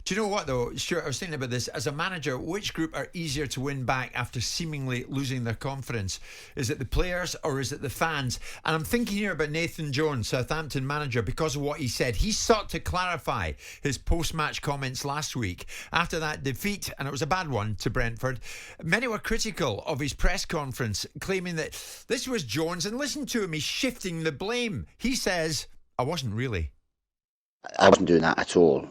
Do you know what, though, Stuart, I was thinking about this. As a manager, which group are easier to win back after seemingly losing their confidence? Is it the players or is it the fans? And I'm thinking here about Nathan Jones, Southampton manager, because of what he said. He sought to clarify his post-match comments last week after that defeat, and it was a bad one, to Brentford. Many were critical of his press conference, claiming that this was Jones, and listen to him, he's shifting the blame. He says, I wasn't really. I wasn't doing that at all.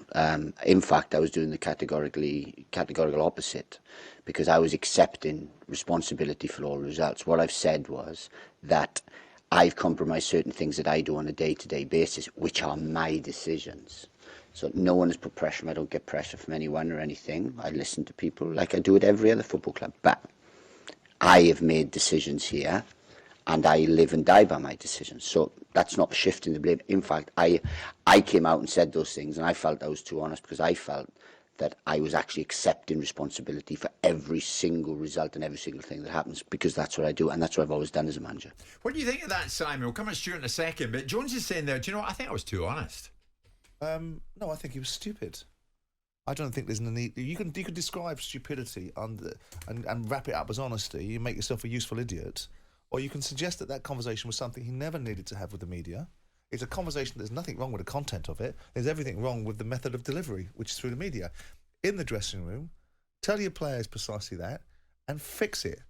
In fact, I was doing the categorical opposite, because I was accepting responsibility for all results. What I've said was that I've compromised certain things that I do on a day-to-day basis, which are my decisions. So no one has put pressure on me. I don't get pressure from anyone or anything. I listen to people like I do at every other football club. But I have made decisions here, and I live and die by my decisions. So that's not shifting the blame. In fact, I came out and said those things, and I felt I was too honest, because I felt that I was actually accepting responsibility for every single result and every single thing that happens, because that's what I do, and that's what I've always done as a manager. What do you think of that, Simon? We'll come at Stuart in a second, but Jones is saying there, do you know what? I think I was too honest. No, I think he was stupid. I don't think there's no need. You can describe stupidity and wrap it up as honesty. You make yourself a useful idiot. Or you can suggest that conversation was something he never needed to have with the media. It's a conversation, there's nothing wrong with the content of it. There's everything wrong with the method of delivery, which is through the media. In the dressing room, tell your players precisely that and fix it.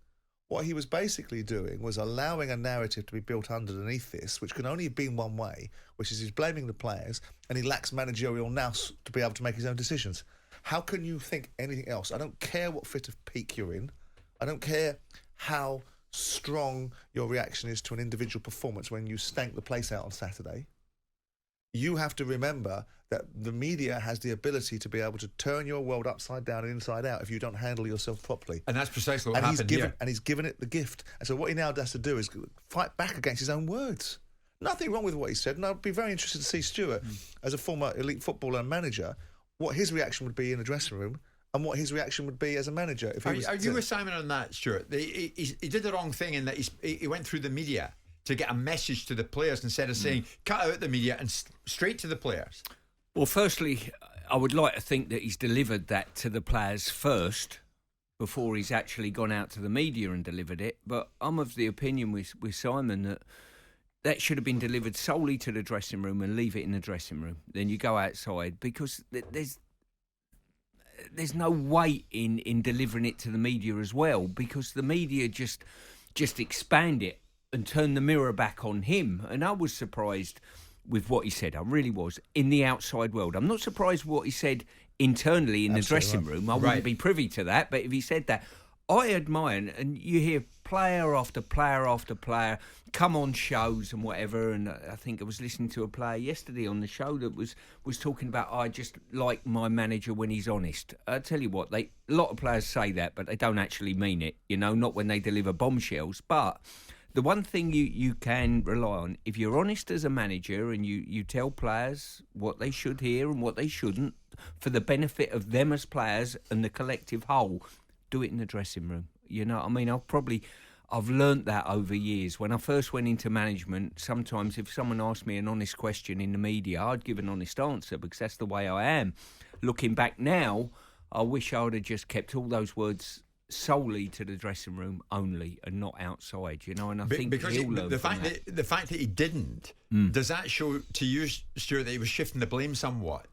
What he was basically doing was allowing a narrative to be built underneath this, which can only have been one way, which is he's blaming the players, and he lacks managerial nous to be able to make his own decisions. How can you think anything else? I don't care what fit of peak you're in. I don't care how strong your reaction is to an individual performance when you stank the place out on Saturday. You have to remember that the media has the ability to be able to turn your world upside down and inside out if you don't handle yourself properly. And that's precisely what happened here. And he's given it the gift. And so what he now has to do is fight back against his own words. Nothing wrong with what he said. And I'd be very interested to see Stuart, as a former elite footballer and manager, what his reaction would be in the dressing room and what his reaction would be as a manager. If are you with Simon on that, Stuart? He did the wrong thing in that he went through the media to get a message to the players instead of saying, cut out the media and straight to the players. Well, firstly, I would like to think that he's delivered that to the players first before he's actually gone out to the media and delivered it. But I'm of the opinion with Simon that should have been delivered solely to the dressing room and leave it in the dressing room. Then you go outside, because there's no weight in delivering it to the media as well, because the media just expand it and turn the mirror back on him. And I was surprised with what he said. I really was. In the outside world, I'm not surprised what he said internally in the dressing room. I wouldn't be privy to that, but if he said that, I admire, and you hear player after player after player come on shows and whatever, and I think I was listening to a player yesterday on the show that was talking about, I just like my manager when he's honest. I tell you what, a lot of players say that, but they don't actually mean it, not when they deliver bombshells. But the one thing you can rely on, if you're honest as a manager and you tell players what they should hear and what they shouldn't, for the benefit of them as players and the collective whole, do it in the dressing room. You know what I mean? I've learnt that over years. When I first went into management, sometimes if someone asked me an honest question in the media, I'd give an honest answer, because that's the way I am. Looking back now, I wish I would have just kept all those words solely to the dressing room only and not outside, and I think because he'll learn the fact that he didn't, does that show to you, Stuart, that he was shifting the blame somewhat?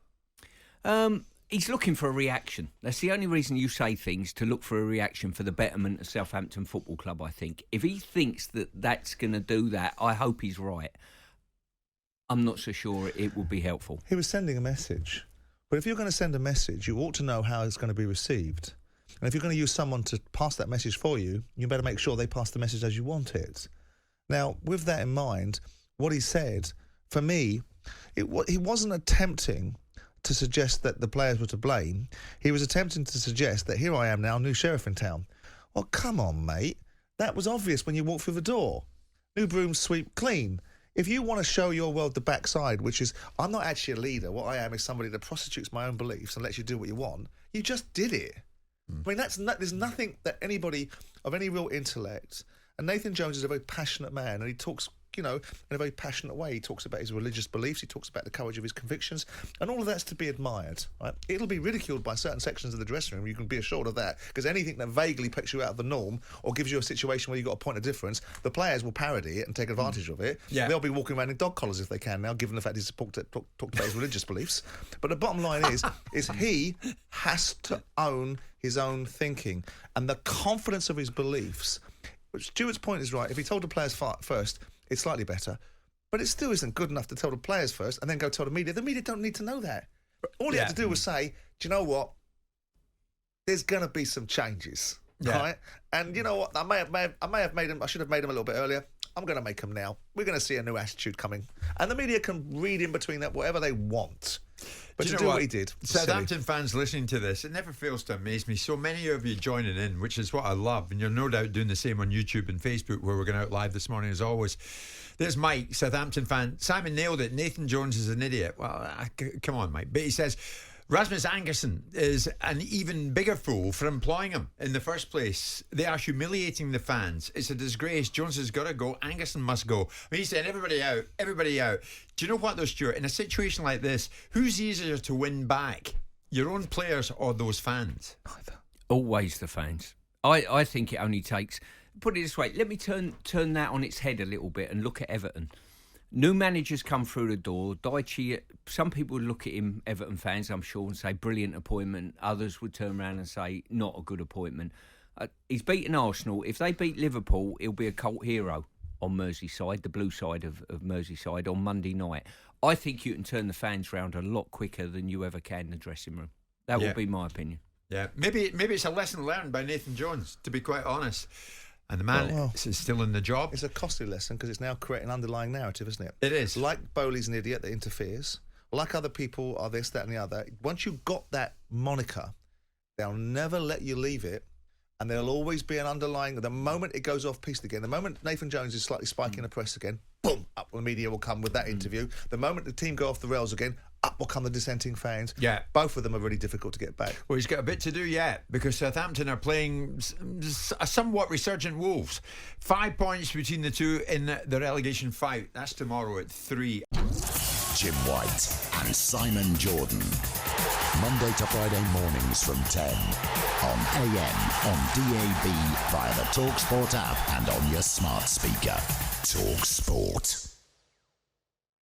He's looking for a reaction. That's the only reason you say things, to look for a reaction for the betterment of Southampton Football Club, I think. If he thinks that that's going to do that, I hope he's right. I'm not so sure it will be helpful. He was sending a message. But if you're going to send a message, you ought to know how it's going to be received. And if you're going to use someone to pass that message for you, you better make sure they pass the message as you want it. Now, with that in mind, what he said, for me, he wasn't attempting to suggest that the players were to blame. He was attempting to suggest that here I am now, new sheriff in town. Well, come on, mate. That was obvious when you walked through the door. New broom sweep clean. If you want to show your world the backside, which is, I'm not actually a leader. What I am is somebody that prostitutes my own beliefs and lets you do what you want. You just did it. I mean, there's nothing that anybody of any real intellect, and Nathan Jones is a very passionate man, and he talks in a very passionate way. He talks about his religious beliefs. He talks about the courage of his convictions, and all of that's to be admired. Right? It'll be ridiculed by certain sections of the dressing room. You can be assured of that, because anything that vaguely puts you out of the norm or gives you a situation where you've got a point of difference, the players will parody it and take advantage of it. Yeah. They'll be walking around in dog collars if they can now, given the fact he's talked about his religious beliefs. But the bottom line is he has to own his own thinking and the confidence of his beliefs. But Stuart's point is right. If he told the players first, it's slightly better. But it still isn't good enough to tell the players first and then go tell the media. The media don't need to know that. All he had to do was say, do you know what? There's going to be some changes, right? And you know what? I should have made them a little bit earlier. I'm going to make them now. We're going to see a new attitude coming. And the media can read in between that whatever they want. But to do what he did, Southampton fans listening to this, it never fails to amaze me. So many of you joining in, which is what I love, and you're no doubt doing the same on YouTube and Facebook, where we're going out live this morning as always. There's Mike, Southampton fan. Simon nailed it. Nathan Jones is an idiot. Well, come on, Mike. But he says Rasmus Angerson is an even bigger fool for employing him in the first place. They are humiliating the fans. It's a disgrace. Jones has got to go. Angerson must go. I mean, he's saying everybody out, everybody out. Do you know what though, Stuart? In a situation like this, who's easier to win back? Your own players or those fans? Always the fans. I think it only takes... Put it this way, let me turn that on its head a little bit and look at Everton. New managers come through the door. Daichi, some people would look at him, Everton fans, I'm sure, and say, brilliant appointment. Others would turn around and say, not a good appointment. He's beaten Arsenal. If they beat Liverpool, he'll be a cult hero on Merseyside, the blue side of Merseyside, on Monday night. I think you can turn the fans round a lot quicker than you ever can in the dressing room. That would be my opinion. Yeah, maybe it's a lesson learned by Nathan Jones, to be quite honest. And the man is still in the job. It's a costly lesson because it's now creating an underlying narrative, isn't it? It is. Like Bowley's an idiot that interferes. Like other people are this, that and the other. Once you've got that moniker, they'll never let you leave it. And there'll always be an underlying... The moment it goes off piste again, the moment Nathan Jones is slightly spiking the press again, boom, up the media will come with that interview. The moment the team go off the rails again, up will come the dissenting fans. Yeah. Both of them are really difficult to get back. Well, he's got a bit to do yet, because Southampton are playing a somewhat resurgent Wolves. 5 points between the two in the relegation fight. That's tomorrow at 3. Jim White and Simon Jordan. Monday to Friday mornings from 10 on AM, on DAB, via the talkSPORT app and on your smart speaker. talkSPORT.